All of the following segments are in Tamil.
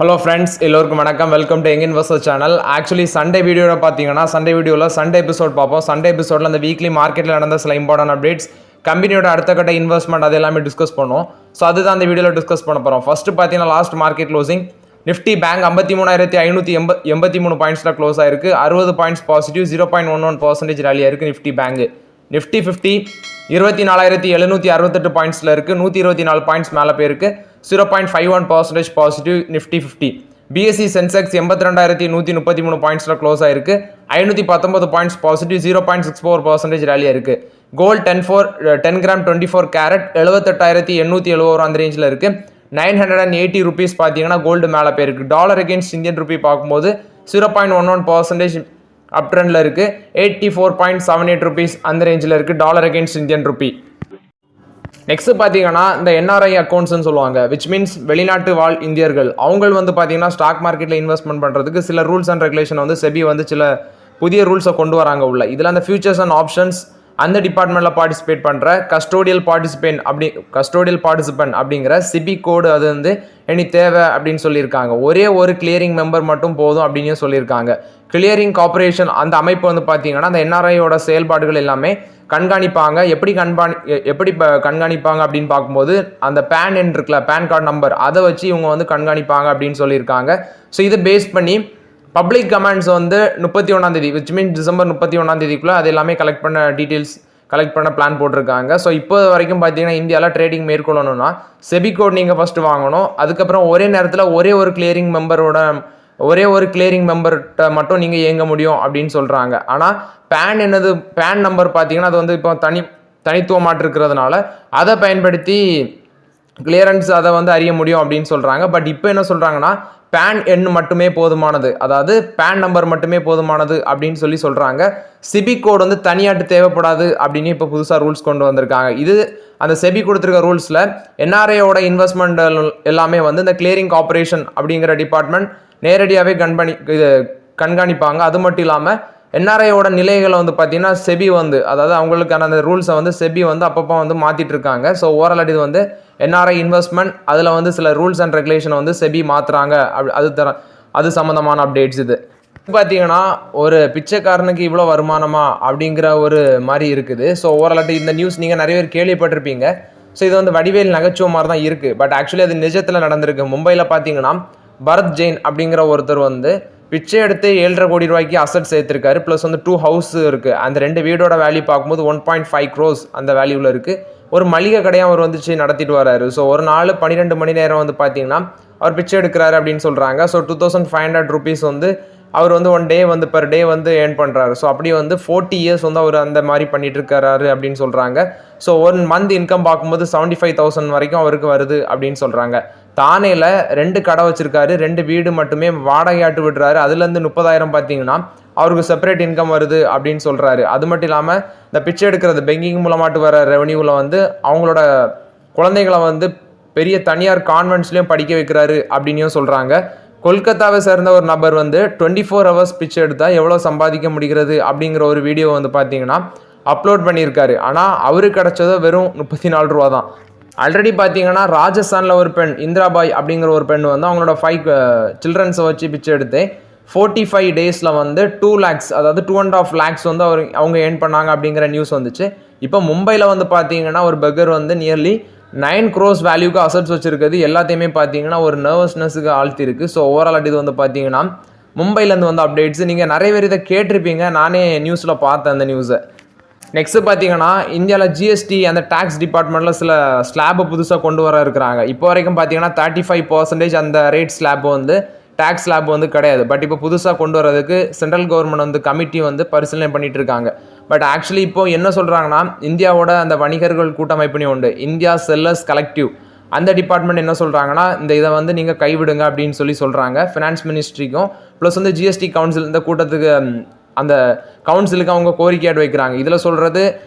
ஹலோ ஃப்ரெண்ட்ஸ், எல்லோருக்கும் வணக்கம். Welcome to young investor channel. Actually Sunday வீடியோவில் பார்த்தீங்கன்னா சண்டே எபிசோட் பார்ப்போம். சண்டே எபிசோடில் அந்த வீக்லி மார்க்கெட்டில் நடந்த சில இம்பார்ட்டன்ட் அப்டேட்ஸ், கம்பெனியோட அடுத்த கட்ட இன்வெஸ்ட்மெண்ட் அது எல்லாமே டிஸ்கஸ் பண்ணுவோம். ஸோ அதுதான் அந்த வீடியோவில் டிஸ்கஸ் பண்ண போகிறோம். ஃபர்ஸ்ட் பார்த்தீங்கன்னா last market closing Nifty bank 53,583 பாயிண்ட்ஸில் க்ளோஸ் ஆயிருக்கு. 60 பாயிண்ட்ஸ் பாசிட்டிவ், 0.11% ரேலியாக இருக்குது நிஃப்டி பேங்க். நிஃப்டி 50 24,768 பாயிண்ட்ஸில் இருக்குது. 124 பாயிண்ட்ஸ் மேலே போயிருக்கு. 0.51% பாசிட்டிவ் நிஃப்டி 50. பிஎஸ்சி சென்செக்ஸ் 82,133 பாயிண்ட்ஸில் க்ளோஸ் ஆயிருக்கு. 519 பாயிண்ட்ஸ் பாசிட்டிவ், 0.64% ரேலியாக இருக்குது. கோல்ட் 10 கிராம் 24 கேரட் 78,870 அந்த ரேஞ்சில் இருக்குது. 980 ருபீஸ் பார்த்தீங்கன்னா கோல்டு மேலே போயிருக்கு. டாலர் அகேன்ஸ்ட் இந்தியன் ருபி பார்க்கும்போது 0.11% அப் ட்ரெண்டில் இருக்குது. 84.78 ருபீஸ் அந்த ரேஞ்சில் இருக்குது dollar against Indian rupee. Next பார்த்தீங்கன்னா இந்த என்ஆர்ஐ அக்கௌண்ட்ஸ்னு சொல்லுவாங்க, விச் மீன்ஸ் வெளிநாட்டு வாழ் இந்தியர்கள். அவங்க வந்து பார்த்தீங்கன்னா ஸ்டாக் மார்க்கெட்டில் இன்வெஸ்ட்மெண்ட் பண்ணுறதுக்கு சில ரூல்ஸ் அண்ட் ரெகுலேஷன் வந்து செபி வந்து சில புதிய ரூல்ஸை கொண்டு வராங்க உள்ள. இதில் அந்த ஃபியூச்சர்ஸ் அண்ட் ஆப்ஷன்ஸ் அந்த டிபார்ட்மெண்ட்டில் பார்ட்டிசிபேட் பண்ணுற கஸ்டோடியல் பார்ட்டிசிபென்ட் அப்படிங்கிற சிபி கோடு அது வந்து இனி தேவை அப்படின்னு சொல்லியிருக்காங்க. ஒரே ஒரு கிளியரிங் மெம்பர் மட்டும் போதும் அப்படின்னு சொல்லியிருக்காங்க. கிளியரிங் கார்பரேஷன் அந்த அமைப்பு வந்து பார்த்தீங்கன்னா அந்த என்ஆர்ஐயோட செயல்பாடுகள் எல்லாமே கண்காணிப்பாங்க. எப்படி கண்காணிப்பாங்க அப்படின்னு பார்க்கும்போது அந்த பேன் எண் இருக்குல்ல, பேன் கார்டு நம்பர், அதை வச்சு இவங்க வந்து கண்காணிப்பாங்க அப்படின்னு சொல்லியிருக்காங்க. ஸோ இதை பேஸ் பண்ணி பப்ளிக் கமெண்ட்ஸ் வந்து 31 விச் மீன்ஸ் டிசம்பர் 31 அது எல்லாமே கலெக்ட் பண்ண பிளான் போட்டிருக்காங்க. ஸோ இப்போ வரைக்கும் பார்த்தீங்கன்னா இந்தியாவில் ட்ரேடிங் மேற்கொள்ளணும்னா செபி கோட் நீங்கள் ஃபஸ்ட்டு வாங்கணும். அதுக்கப்புறம் ஒரே நேரத்தில் ஒரே ஒரு கிளியரிங் மெம்பர்கிட்ட மட்டும் நீங்கள் இயங்க முடியும் அப்படின்னு சொல்கிறாங்க. ஆனால் பேன் நம்பர் பார்த்தீங்கன்னா அது வந்து இப்போ தனித்துவமாட்டு இருக்கிறதுனால அதை பயன்படுத்தி கிளியரன்ஸ் அதை வந்து அறிய முடியும் அப்படின்னு சொல்கிறாங்க. பட் இப்போ என்ன சொல்கிறாங்கன்னா பேன் எண் மட்டுமே போதுமானது, அதாவது பேன் நம்பர் மட்டுமே போதுமானது அப்படின்னு சொல்கிறாங்க. சிபி கோட் வந்து தனியாட்டு தேவைப்படாது அப்படின்னு இப்போ புதுசாக ரூல்ஸ் கொண்டு வந்திருக்காங்க. இது அந்த செபி கொடுத்துருக்க ரூல்ஸில் என்ஆர்ஐயோட இன்வெஸ்ட்மெண்ட் எல்லாமே வந்து இந்த கிளியரிங் கார்பரேஷன் அப்படிங்கிற டிபார்ட்மெண்ட் நேரடியாகவே கண்காணிப்பாங்க. அது மட்டும் இல்லாமல் என்ஆர்ஐயோட நிலைகளை வந்து பார்த்தீங்கன்னா செபி வந்து, அதாவது அவங்களுக்கான அந்த ரூல்ஸை வந்து செபி வந்து அப்பப்போ வந்து மாற்றிட்டு இருக்காங்க. ஸோ ஓவரால் இது வந்து என்ஆர்ஐ இன்வெஸ்ட்மெண்ட் அதில் வந்து சில ரூல்ஸ் அண்ட் ரெகுலேஷனை வந்து செபி மாற்றுறாங்க. அது சம்மந்தமான அப்டேட்ஸ். இது பார்த்தீங்கன்னா ஒரு பிச்சைக்காரனுக்கு இவ்வளோ வருமானமா அப்படிங்கிற ஒரு மாதிரி இருக்குது. ஸோ ஓவரால் இந்த நியூஸ் நீங்கள் நிறைய பேர் கேள்விப்பட்டிருப்பீங்க. ஸோ இது வந்து வடிவேல் நகைச்சுவை மாதிரி தான் இருக்குது. பட் ஆக்சுவலி அது நிஜத்தில் நடந்திருக்கு. மும்பையில் பார்த்தீங்கன்னா பரத் ஜெயின் அப்படிங்கிற ஒருத்தர் வந்து பிச்சை எடுத்து 7.5 கோடி ரூபாய்க்கு அசட் சேர்த்துருக்காரு. ப்ளஸ் வந்து 2 ஹவுஸ் இருக்குது. அந்த 2 வீடோட வேல்யூ பார்க்கும்போது 1.5 crores அந்த வேல்யூவில் இருக்குது. ஒரு மளிகை கடையாக அவர் வந்துச்சு நடத்திட்டு வராரு. ஸோ ஒரு நாள் 12 மணி நேரம் வந்து பார்த்தீங்கன்னா அவர் பிச்சை எடுக்கிறாரு அப்படின்னு சொல்கிறாங்க. ஸோ 2500 rupees வந்து அவர் வந்து ஒன் டே வந்து பெர் டே வந்து ஏர்ன் பண்ணுறாரு. ஸோ அப்படி வந்து 40 years வந்து அவர் அந்த மாதிரி பண்ணிட்டு இருக்காரு அப்படின்னு சொல்கிறாங்க. ஸோ 1 month இன்கம் பார்க்கும்போது 75,000 வரைக்கும் அவருக்கு வருது அப்படின்னு சொல்கிறாங்க. தானேல 2 கடை வச்சிருக்காரு. 2 வீடு மட்டுமே வாடகையாட்டு விடுறாரு. அதுலேருந்து 30,000 பார்த்தீங்கன்னா அவருக்கு செப்பரேட் இன்கம் வருது அப்படின்னு சொல்கிறாரு. அது மட்டும் இல்லாமல் இந்த பிச்சை எடுக்கிறது பெங்கிங் மூலமாட்டு வர ரெவன்யூவில் வந்து அவங்களோட குழந்தைகளை வந்து பெரிய தனியார் கான்வென்ட்ஸ்லையும் படிக்க வைக்கிறாரு அப்படின்னும் சொல்கிறாங்க. கொல்கத்தாவை சேர்ந்த ஒரு நபர் வந்து 24 hours பிச்சை எடுத்தால் எவ்வளோ சம்பாதிக்க முடிகிறது அப்படிங்கிற ஒரு வீடியோ வந்து பார்த்தீங்கன்னா அப்லோட் பண்ணியிருக்காரு. ஆனால் அவருக்கு கிடைச்சதோ வெறும் 34 ரூபா தான். ஆல்ரெடி பார்த்தீங்கன்னா ராஜஸ்தானில் ஒரு பெண் இந்திராபாய் அப்படிங்கிற ஒரு பெண் வந்து அவங்களோட 5 சில்ட்ரன்ஸை வச்சு பிச்சை எடுத்து 45 daysல வந்து 2 lakhs, அதாவது 2.5 lakhs வந்து அவங்க ஏர்ன் பண்ணாங்க அப்படிங்கிற நியூஸ் வந்துச்சு. இப்போ மும்பையில் வந்து பார்த்தீங்கன்னா ஒரு பெக்கர் வந்து நியர்லி 9 crores வேல்யூக்கு அசட்ஸ் வச்சிருக்கிறது எல்லாத்தையுமே பார்த்தீங்கன்னா ஒரு நர்வஸ்னஸுக்கு ஆழ்த்திருக்கு. ஸோ ஓவரால் இது வந்து பார்த்தீங்கன்னா மும்பைலேருந்து வந்து அப்டேட்ஸ். நீங்கள் நிறைய பேர் இதை கேட்டிருப்பீங்க, நானே நியூஸில் பார்த்தேன் அந்த நியூஸை. நெக்ஸ்ட் பார்த்தீங்கன்னா இந்தியாவில் ஜிஎஸ்டி அந்த டேக்ஸ் டிபார்ட்மெண்ட்டில் சில ஸ்லாபை புதுசாக கொண்டு வர இருக்கிறாங்க. இப்போ வரைக்கும் பார்த்தீங்கன்னா 35% அந்த ரேட் ஸ்லாப் வந்து டேக்ஸ் ஸ்லாப் வந்து கிடையாது. பட் இப்போ புதுசாக கொண்டு வரதுக்கு சென்ட்ரல் கவர்மெண்ட் வந்து கமிட்டி வந்து பரிசீலனை பண்ணிட்டு இருக்காங்க. பட் ஆக்சுவலி இப்போ என்ன சொல்கிறாங்கன்னா இந்தியாவோட அந்த வணிகர்கள் கூட்டமைப்புனே உண்டு, இந்தியா செல்லர்ஸ் கலெக்டிவ், அந்த டிபார்ட்மெண்ட் என்ன சொல்கிறாங்கன்னா இதை வந்து நீங்கள் கைவிடுங்க அப்படின்னு சொல்கிறாங்க ஃபினான்ஸ் மினிஸ்ட்ரிக்கும். ப்ளஸ் வந்து ஜிஎஸ்டி கவுன்சில் இந்த கூட்டத்துக்கு அந்த கவுன்சிலுக்கு அவங்க கோரிக்கையாடு வைக்கிறாங்க. இதில் சொல்கிறது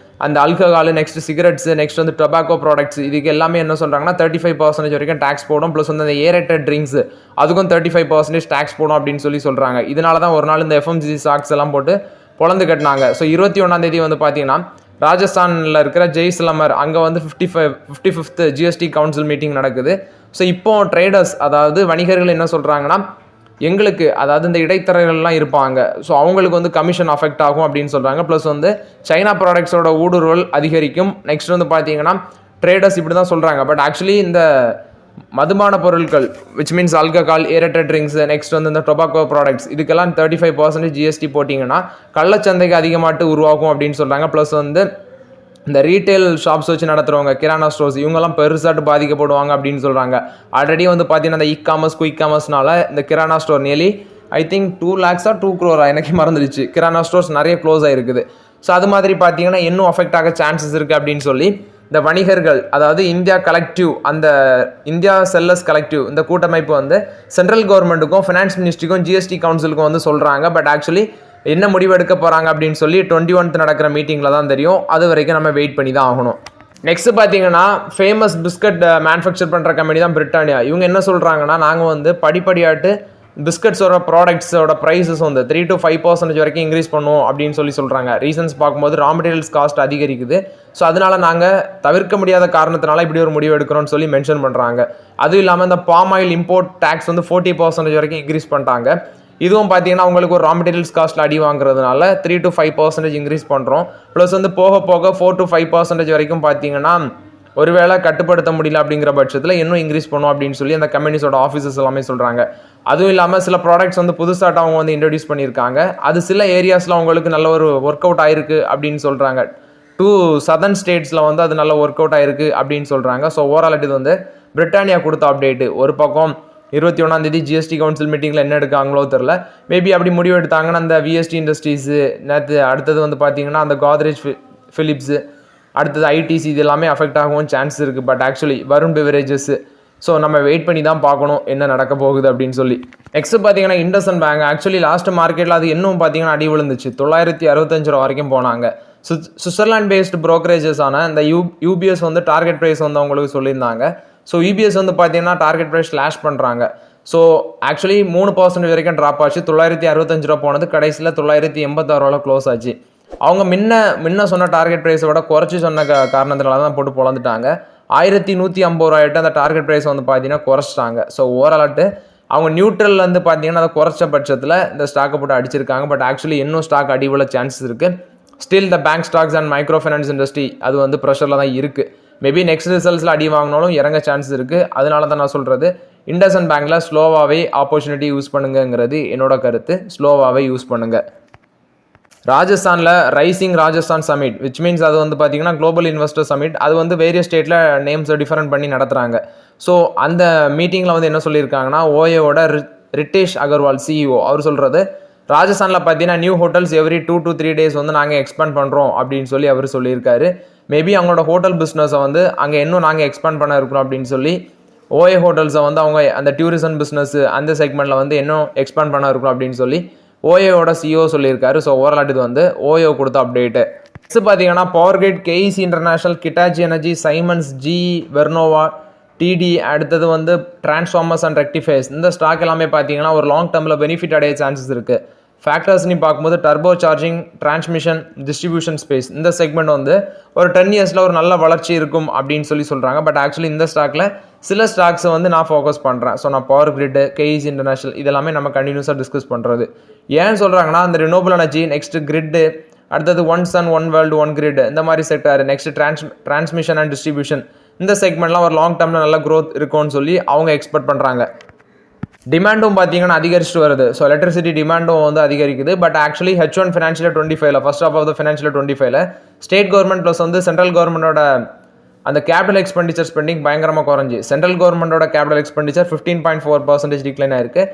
அந்த ஆல்கஹால், நெக்ஸ்ட் சிகரெட்ஸ், நெக்ஸ்ட் வந்து டொபாக்கோ ப்ராடக்ட்ஸ், இதுக்கு எல்லாமே என்ன சொல்கிறாங்கன்னா 35% வரைக்கும் டேக்ஸ் போடும். ப்ளஸ் வந்து அந்த ஏரேட்டட் ட்ரிங்க்ஸ் அதுக்கும் 35% டேக்ஸ் போடும் அப்படின்னு சொல்கிறாங்க. இதனால தான் ஒரு நாள் இந்த எஃப்எம்ஜி ஸ்டாக்ஸ் எல்லாம் போட்டு பொழந்து கட்டினாங்க. ஸோ 21 வந்து பார்த்தீங்கன்னா ராஜஸ்தானில் இருக்கிற ஜெய்சலமர் அங்கே வந்து 55th ஜிஎஸ்டி கவுன்சில் மீட்டிங் நடக்குது. ஸோ இப்போ ட்ரேடர்ஸ் அதாவது வணிகர்கள் என்ன சொல்கிறாங்கன்னா எங்களுக்கு அதாவது இந்த இடைத்தரகர்கள்லாம் இருப்பாங்க ஸோ அவங்களுக்கு வந்து கமிஷன் அஃபெக்ட் ஆகும் அப்படின்னு சொல்கிறாங்க. ப்ளஸ் வந்து சைனா ப்ராடக்ட்ஸோட ஊடுருவல் அதிகரிக்கும். நெக்ஸ்ட் வந்து பார்த்தீங்கன்னா ட்ரேடர்ஸ் இப்படி தான் சொல்கிறாங்க. பட் ஆக்சுவலி இந்த மதுபான பொருட்கள் which means alcohol, aerated drinks, next வந்து இந்த டொபாக்கோ ப்ராடக்ட்ஸ் இதுக்கெல்லாம் 35% ஜிஎஸ்டி போட்டிங்கன்னா கள்ளச்சந்தைக்கு அதிகமாட்டு உருவாகும் அப்படின்னு சொல்கிறாங்க. ப்ளஸ் வந்து இந்த ரீட்டைல் ஷாப்ஸ் வச்சு நடத்துகிறவங்க கிரானா ஸ்டோர்ஸ் இவங்கெல்லாம் பெருசாட்டு பாதிக்கப்படுவாங்க அப்படின்னு சொல்கிறாங்க. ஆல்ரெடி வந்து பார்த்தீங்கன்னா இந்த குயிக் காமர்ஸ்னால இந்த kirana store nearly I think 2 lakhs 2 crore எனக்கு மறந்துடுச்சு கிரானா ஸ்டோர்ஸ் நிறைய க்ளோஸ் ஆகிருக்குது. ஸோ அது மாதிரி பார்த்தீங்கன்னா இன்னும் அஃபெக்ட் ஆக சான்சஸ் இருக்குது அப்படின்னு சொல்லி இந்த வணிகர்கள் அதாவது இந்தியா கலெக்டிவ் அந்த இந்தியா செல்லர்ஸ் கலெக்டிவ் இந்த கூட்டமைப்பு வந்து சென்ட்ரல் கவர்மெண்ட்டுக்கும் ஃபினான்ஸ் மினிஸ்ட்ரிக்கும் ஜிஎஸ்டி கவுன்சிலுக்கும் வந்து சொல்கிறாங்க. பட் ஆக்சுவலி என்ன முடிவு எடுக்க போகிறாங்க அப்படின்னு சொல்லி 21th நடக்கிற மீட்டிங்கில் தான் தெரியும். அது வரைக்கும் நம்ம வெயிட் பண்ணி தான் ஆகணும். நெக்ஸ்ட் பார்த்தீங்கன்னா ஃபேமஸ் பிஸ்கட் மேனுஃபேக்சர் பண்ணுற கம்பெனி தான் பிரிட்டானியா. இவங்க என்ன சொல்கிறாங்கன்னா நாங்கள் வந்து படிப்படியாட்டு பிஸ்கட்ஸோட ப்ராடக்ட்ஸோட ப்ரைஸஸ் வந்து 3 to 5% வரைக்கும் இன்க்ரீஸ் பண்ணுவோம் அப்படின்னு சொல்லி சொல்கிறாங்க. ரீசன்ஸ் பார்க்கும்போது ரா மெட்டீரியல்ஸ் காஸ்ட் அதிகரிக்குது. ஸோ அதனால நாங்கள் தவிர்க்க முடியாத காரணத்தினால இப்படி ஒரு முடிவு எடுக்கிறோம்னு சொல்லி மென்ஷன் பண்ணுறாங்க. அதுவும் இல்லாமல் இந்த பாம் ஆயில் இம்போர்ட் டேக்ஸ் வந்து 40% வரைக்கும் இன்க்ரீஸ் பண்ணிட்டாங்க. இதுவும் பார்த்தீங்கன்னா உங்களுக்கு ஒரு ரா மெட்டீரியல்ஸ் காஸ்ட்டில் அடி வாங்குறதுனால 3 to 5% இன்க்ரீஸ் பண்ணுறோம். ப்ளஸ் வந்து போக 4 to 5% வரைக்கும் பார்த்தீங்கன்னா ஒருவேளை கட்டுப்படுத்த முடியல அப்படிங்கிற பட்சத்தில் இன்னும் இன்க்ரீஸ் பண்ணும் அப்படின்னு சொல்லி அந்த கம்பெனிஸோட ஆஃபீஸஸ் எல்லாமே சொல்கிறாங்க. அதுவும் இல்லாமல் சில ப்ராடக்ட்ஸ் வந்து புதுசாக அவங்க வந்து இன்ட்ரடியூஸ் பண்ணியிருக்காங்க. அது சில ஏரியாஸில் அவங்களுக்கு நல்ல ஒரு ஒர்க் அவுட் ஆயிருக்கு அப்படின்னு சொல்கிறாங்க. 2 southern ஸ்டேட்ஸில் வந்து அது நல்ல ஒர்க் அவுட் ஆயிருக்கு அப்படின்னு சொல்கிறாங்க. ஸோ ஓவரால் இது வந்து பிரிட்டானியா கொடுத்த அப்டேட்டு. ஒரு பக்கம் 21 ஜிஎஸ்டி கவுன்சில் மீட்டிங்கில் என்ன எடுக்காங்களோ தெரில. மேபி அப்படி முடிவு எடுத்தாங்கன்னா அந்த விஎஸ்டி இண்டஸ்ட்ரீஸு நேற்று அடுத்தது வந்து பார்த்தீங்கன்னா அந்த கோத்ரேஜ் ஃபிலிப்ஸு அடுத்தது ஐடிசி இது எல்லாமே அஃபெக்ட் ஆகவும் சான்ஸ் இருக்குது. But actually Varun beverages so நம்ம வெயிட் பண்ணி தான் பார்க்கணும் என்ன நடக்க போகுது அப்படின்னு சொல்லி. நெக்ஸ்ட் பார்த்தீங்கன்னா இண்டஸ்இண்ட் பேங்க் ஆக்சுவலி லாஸ்ட் மார்க்கெட்டில் அது இன்னும் பார்த்தீங்கன்னா அடி விழுந்துச்சு. 965 ரூபா வரைக்கும் போனாங்க. சுவிட்சர்லாண்ட் பேஸ்டு ப்ரோக்கரேஜஸான இந்த யூபிஎஸ் வந்து டார்கெட் ப்ரைஸ் வந்து அவங்களுக்கு சொல்லியிருந்தாங்க. ஸோ யூபிஎஸ் வந்து பார்த்தீங்கன்னா டார்கெட் ப்ரைஸ் ஸ்லாஷ் பண்ணுறாங்க. ஸோ ஆக்சுவலி 3% வரைக்கும் ட்ராப் ஆச்சு. 965 ரூபா போனது கடைசியில் 986 ரூபாவில் க்ளோஸ் ஆச்சு. அவங்க முன்ன சொன்ன டார்கெட் ப்ரைஸை விட குறைச்சி சொன்ன காரணத்தினால தான் போட்டு பொழந்துட்டாங்க. 1150 ரூபாய்ட்டு அந்த டார்கெட் ப்ரைஸ் வந்து பார்த்தீங்கன்னா குறைச்சிட்டாங்க. ஸோ ஓவராலாட்டு அவங்க நியூட்ரல்லேருந்து பார்த்தீங்கன்னா அதை குறைச்ச பட்சத்தில் இந்த ஸ்டாக்கை போட்டு அடிச்சிருக்காங்க. பட் ஆக்சுவலி இன்னும் ஸ்டாக் அடிவுள்ள சான்சஸ் இருக்குது. Still the bank stocks and micro finance industry அது வந்து ப்ரெஷரில் தான் இருக்குது. மேபி நெக்ஸ்ட் ரிசல்ட்ஸில் அடி வாங்கினாலும் இறங்க சான்சஸ் இருக்குது. அதனால தான் நான் சொல்கிறது இண்டஸ்இண்ட் பேங்க்கில் ஸ்லோவாகவே ஆப்பர்ச்சுனிட்டி யூஸ் பண்ணுங்கிறது என்னோட கருத்து. ஸ்லோவாகவே யூஸ் பண்ணுங்கள். ராஜஸ்தானில் rising Rajasthan summit which means அது வந்து பார்த்தீங்கன்னா குளோபல் இன்வெஸ்டர் சமிட். அது வந்து வேரியஸ் ஸ்டேட்டில் நேம்ஸை டிஃபரெண்ட் பண்ணி நடத்துகிறாங்க. ஸோ அந்த மீட்டிங்கில் வந்து என்ன சொல்லியிருக்காங்கன்னா ஓயோட ரிட்டேஷ் அகர்வால் சிஇஓ அவர் சொல்கிறது ராஜஸ்தானில் பார்த்தீங்கன்னா new hotels every 2 to 3 days வந்து நாங்கள் எக்ஸ்பேண்ட் பண்ணுறோம் அப்படின்னு சொல்லி அவர் சொல்லியிருக்காரு. மேபி அவங்களோட ஹோட்டல் பிஸ்னஸை வந்து அங்கே இன்னும் நாங்கள் எக்ஸ்பேண்ட் பண்ண இருக்கிறோம் அப்படின்னு சொல்லி ஓஏ ஹோட்டல்ஸை வந்து அவங்க அந்த டூரிசம் பிஸ்னஸ் அந்த செக்மெண்ட்டில் வந்து இன்னும் எக்ஸ்பேண்ட் பண்ண இருக்கிறோம் அப்படின்னு சொல்லி ஓயோட சிஓ சொல்லியிருக்காரு. ஸோ ஓவரால் இது வந்து ஓயோ கொடுத்த அப்டேட்டு. நெக்ஸ்ட் பார்த்தீங்கன்னா power grid, KEC international, Hitachi energy, Siemens, GE, Vernova, TD அடுத்தது வந்து டிரான்ஸ்ஃபார்மர்ஸ் அண்ட் ரெக்டிஃபைஸ் இந்த ஸ்டாக் எல்லாமே பார்த்தீங்கன்னா ஒரு லாங் டேர்மில் பெனிஃபிட் அடைய சான்சஸ் இருக்குது. ஃபேக்டர்ஸ்னு பார்க்கும்போது turbo charging, transmission, distribution space இந்த செக்மெண்ட் வந்து ஒரு 10 yearsல ஒரு நல்ல வளர்ச்சி இருக்கும் அப்படின்னு சொல்லி சொல்கிறாங்க. பட் ஆக்சுவலி இந்த ஸ்டாக்கில் சில ஸ்டாக்ஸை வந்து நான் ஃபோக்கஸ் பண்ணுறேன். ஸோ நான் பவர் கிரிட்டு, கேஇசி இன்டர்நேஷனல் இதெல்லாமே நம்ம கண்டினியூஸாக டிஸ்கஸ் பண்ணுறது. ஏன் சொல்கிறாங்கன்னா அந்த ரினோபிள் எனர்ஜி, நெக்ஸ்ட் கிரிட்டு, அடுத்தது one sun one world one grid இந்த மாதிரி sector, next transmission and distribution இந்த செக்மெண்ட்லாம் ஒரு லாங் டேர்மில் நல்ல க்ரோத் இருக்கும்னு சொல்லி அவங்க எக்ஸ்பெக்ட் பண்ணுறாங்க. டிமாண்டும் பார்த்தீங்கன்னா அதிகரிச்சுட்டு வருது. ஸோ எலக்ட்ரிசிட்டி டிமாண்டும் வந்து அதிகரிக்குது. But actually H1 financial 25 first of the financial 25 state government plus வந்து சென்ட்ரல் கவர்மெண்டோட அந்த கேபிட்டல் எக்ஸ்பெண்டிச்சர் ஸ்பெண்டிங் பயங்கரமாக குறைஞ்சி சென்ட்ரல் கவர்மெண்டோட கேபிட்டல் எக்ஸ்பெண்டிச்சர் 15.4% டிக்ளைன் ஆயிருக்கு.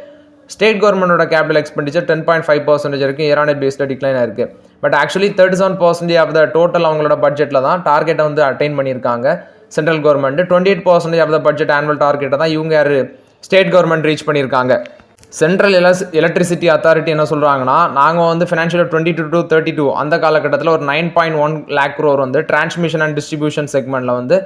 ஸ்டேட் கவர்மெண்டோட கேபிட்டல் எக்ஸ்பெண்டிச்சர் 10.5% இருக்குது. இயர் ஆன் இயர் பேஸில் டிக்ளைன் ஆயிருக்கு. But actually 37% of the total அவங்களோட பட்ஜெட்டில் தான் டார்கெட்டை வந்து அட்டைன் பண்ணியிருக்காங்க central government. 28% of the budget annual டார்கெட்டை தான் இவங்க யார் ஸ்டேட் கவர்மெண்ட் ரீச் பண்ணியிருக்காங்க. சென்ட்ரல் எலக்ட்ரிசிட்டி அத்தாரிட்டி என்ன சொல்கிறாங்கன்னா, நாங்கள் வந்து ஃபினான்ஷியல் 22 to 32 அந்த காலகட்டத்தில் ஒரு 9.1 lakh crore வந்து டிரான்ஸ்மிஷன் அண்ட் டிஸ்ட்ரிபியூஷன் செக்மெண்ட்டில் வந்து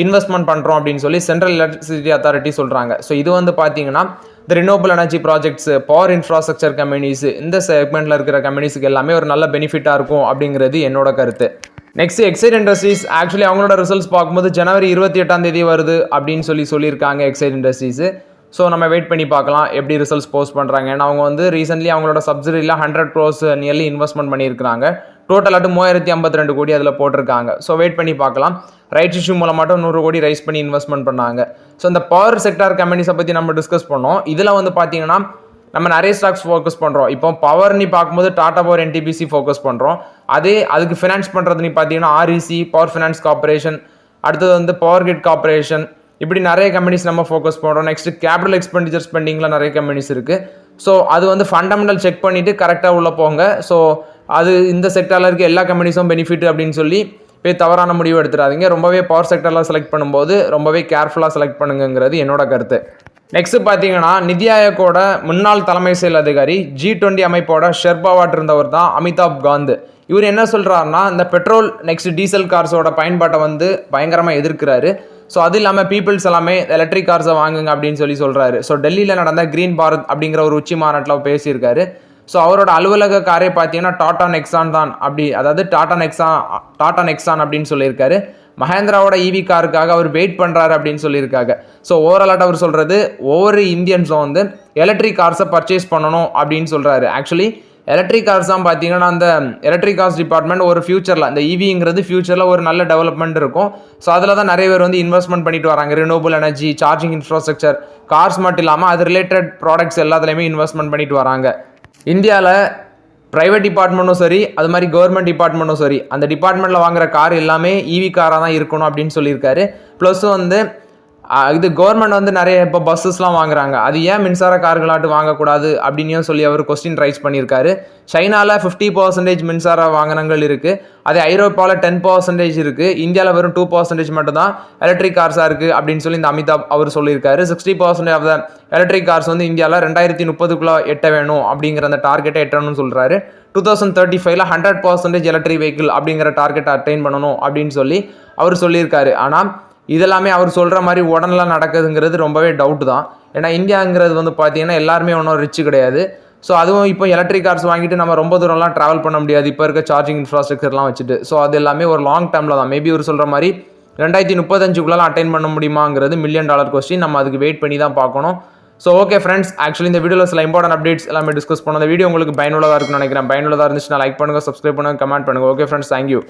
இன்வெஸ்ட்மெண்ட் பண்ணுறோம் அப்படின்னு சொல்லி சென்ட்ரல் எலக்ட்ரிசிட்டி அத்தாரிட்டி சொல்கிறாங்க. ஸோ இது வந்து பார்த்தீங்கன்னா இந்த renewable energy projects, power infrastructure companies, இந்த செக்மெண்ட்டில் இருக்கிற கம்பெனிஸுக்கு எல்லாமே ஒரு நல்ல பெனிஃபிட்டாக இருக்கும் அப்படிங்கிறது என்னோட கருத்து. நெக்ஸ்ட் எக்ஸைட் இண்டஸ்ட்ரீஸ், ஆக்சுவலி அவங்களோட ரிசல்ட்ஸ் பார்க்கும்போது ஜனவரி 28 வருது அப்படின்னு சொல்லியிருக்காங்க எக்ஸைட் இண்டஸ்ட்ரீஸு. ஸோ நம்ம வெயிட் பண்ணி பார்க்கலாம் எப்படி ரிசல்ட்ஸ் போஸ்ட் பண்ணுறாங்க. ஏன்னா அவங்க வந்து ரீசென்ட்லி அவங்களோட சப்சிடரியில் 100 crores நியர்லி இன்வெஸ்ட்மெண்ட் பண்ணியிருக்காங்க. டோட்டலாட்டு 3052 கோடி அதில் போட்டிருக்காங்க. ஸோ வெயிட் பண்ணி பார்க்கலாம். ரைட்ஸ் இஷ்யூ மூலம் மட்டும் 100 கோடி ரைஸ் பண்ணி இன்வெஸ்ட்மெண்ட் பண்ணாங்க. ஸோ இந்த பவர் செக்டார் கம்பெனிஸை பற்றி நம்ம டிஸ்கஸ் பண்ணோம். இதில் வந்து பார்த்தீங்கன்னா நம்ம நிறைய ஸ்டாக்ஸ் ஃபோக்கஸ் பண்ணுறோம். இப்போ பவர்னு பார்க்கும்போது டாடா பவர், என்டிபிசி ஃபோக்கஸ் பண்ணுறோம். அதுக்கு ஃபினான்ஸ் பண்ணுறதுன்னு பார்த்தீங்கன்னா ஆர்இசி, பவர் ஃபினான்ஸ் கார்பரேஷன், அடுத்தது வந்து பவர் கிரிட் கார்பரேஷன், இப்படி நிறைய கம்பெனிஸ் நம்ம ஃபோக்கஸ் பண்ணுறோம். நெக்ஸ்ட் கேபிட்டல் எக்ஸ்பெண்டிச்சர் ஸ்பெண்டிங்கில் நிறைய கம்பெனிஸ் இருக்குது. ஸோ அது வந்து ஃபண்டமெண்டல் செக் பண்ணிவிட்டு கரெக்டாக உள்ளே போங்க. ஸோ அது இந்த செக்டரில் இருக்க எல்லா கம்பெனிஸும் பெனிஃபிட் அப்படின்னு சொல்லி போய் தவறான முடிவு எடுத்துடாதீங்க. ரொம்பவே பவர் செக்டரில் செலக்ட் பண்ணும்போது ரொம்பவே கேர்ஃபுல்லாக செலக்ட் பண்ணுங்கிறது என்னோட கருத்து. நெக்ஸ்ட் பார்த்தீங்கன்னா நிதி ஆயோக்கோட முன்னாள் தலைமை செயல் அதிகாரி, G20 அமைப்போட ஷெர்பாவாட் இருந்தவர் தான் அமிதாப் காந்த். இவர் என்ன சொல்கிறாருன்னா, இந்த பெட்ரோல் நெக்ஸ்ட் டீசல் கார்ஸோட பயன்பாட்டை வந்து பயங்கரமாக எதிர்க்கிறாரு. ஸோ அது இல்லாமல் பீப்புள்ஸ் எல்லாமே எலக்ட்ரிக் கார்ஸை வாங்குங்க அப்படின்னு சொல்கிறாரு. ஸோ டெல்லியில் நடந்த கிரீன் பாரத் அப்படிங்கிற ஒரு உச்சி மாநாட்டில் பேசியிருக்காரு. ஸோ அவரோட அலுவலக காரே பார்த்தீங்கன்னா டாடா நெக்ஸான் தான், அதாவது டாடா நெக்ஸான் அப்படின்னு சொல்லியிருக்காரு. மஹேந்திராவோட ஈவி காருக்காக அவர் வெயிட் பண்ணுறாரு அப்படின்னு சொல்லியிருக்காங்க. ஸோ ஓவராலாக அவர் சொல்கிறது ஒவ்வொரு இந்தியன்ஸும் வந்து எலக்ட்ரிக் கார்ஸை பர்ச்சேஸ் பண்ணணும் அப்படின்னு சொல்கிறாரு. ஆக்சுவலி எலக்ட்ரிக் கார்ஸ் தான் பார்த்தீங்கன்னா அந்த எலக்ட்ரிக் கார்ஸ் டிபார்ட்மெண்ட் ஒரு ஃபியூச்சரில் இந்த ஈவிங்கிறது ஃபியூச்சரில் ஒரு நல்ல டெவலப்மெண்ட் இருக்கும். ஸோ அதில் தான் நிறைய பேர் வந்து இன்வெஸ்ட்மெண்ட் பண்ணிட்டு வராங்க. Renewable energy, charging infrastructure, cars மட்டும் இல்லாமல் அது ரிலேட்டட் ப்ராடக்ட்ஸ் எல்லாத்துலேயுமே இன்வெஸ்ட்மெண்ட் பண்ணிட்டு வராங்க. இந்தியாவில் ப்ரைவேட் டிபார்ட்மெண்ட்டும் சரி, அது மாதிரி கவர்மெண்ட் டிபார்ட்மெண்ட்டும் சரி, அந்த டிபார்ட்மெண்ட்டில் வாங்குற கார் எல்லாமே ஈவி காராக தான் இருக்கணும் அப்படின்னு சொல்லியிருக்காரு. ப்ளஸ் வந்து இது கவர்மெண்ட் வந்து நிறைய இப்போ பஸ்ஸஸ்லாம் வாங்குறாங்க, அது ஏன் மின்சார கார்களாட்டு வாங்கக்கூடாது அப்படின்னு சொல்லி அவர் கொஸ்டின் ரைஸ் பண்ணியிருக்காரு. சைனாவில் 50% மின்சார வாகனங்கள் இருக்குது, அதே ஐரோப்பாவில் 10% இருக்குது, இந்தியாவில் வெறும் 2% மட்டும்தான் எலக்ட்ரிக் கார்ஸாக இருக்குது அப்படின்னு சொல்லி இந்த அமிதாப் அவர் சொல்லியிருக்காரு. 60% ஆஃப் த எலக்ட்ரிக் கார்ஸ் வந்து இந்தியாவில் 2030 எட்ட வேணும் அப்படிங்கிற அந்த டார்கெட்டை எட்டணும்னு சொல்கிறாரு. 2035 100% எலக்ட்ரிக் வெஹிக்கிள் அப்படிங்கிற டார்கெட்டை அட்டைன் பண்ணணும் அப்படின்னு சொல்லி அவர் சொல்லியிருக்காரு. ஆனால் இதெல்லாமே அவர் சொல்கிற மாதிரி உடனெலாம் நடக்குதுங்கிறது ரொம்பவே டவுட் தான். ஏன்னா இந்தியாங்கிறது வந்து பார்த்தீங்கன்னா எல்லாருமே ஒன்றும் ரிச் கிடையாது. ஸோ அதுவும் இப்போ எலக்ட்ரிக் கார்ஸ் வாங்கிட்டு நம்ம ரொம்ப தூரம்லாம் ட்ராவல் பண்ண முடியாது இப்போ இருக்க சார்ஜிங் இன்ஃப்ராஸ்ட்ரக்சர்லாம் வச்சுட்டு. ஸோ அது எல்லாமே ஒரு லாங் டைமில் தான். மேபி ஒரு சொல்கிற மாதிரி 2035 அட்டைன் பண்ண முடியுமாங்கிறது $1 million கொஸ்டின். நம்ம அதுக்கு வெயிட் பண்ணி தான் பார்க்கணும். ஸோ ஓகே ஃப்ரெண்ட்ஸ், ஆக்சுவலி இந்த வீடியோவில் சில இம்பார்ட்டன்ட் அப்டேட்ஸ் எல்லாமே டிஸ்கஸ் பண்ணோம். இந்த வீடியோ உங்களுக்கு பயனுள்ளதாக இருக்குன்னு நினைக்கிறேன். பயனுள்ளதாக இருந்துச்சுன்னா லைக் பண்ணுங்கள், சப்ஸ்கிரைப் பண்ணுங்கள், கமெண்ட் பண்ணுங்கள். Okay friends, thank you.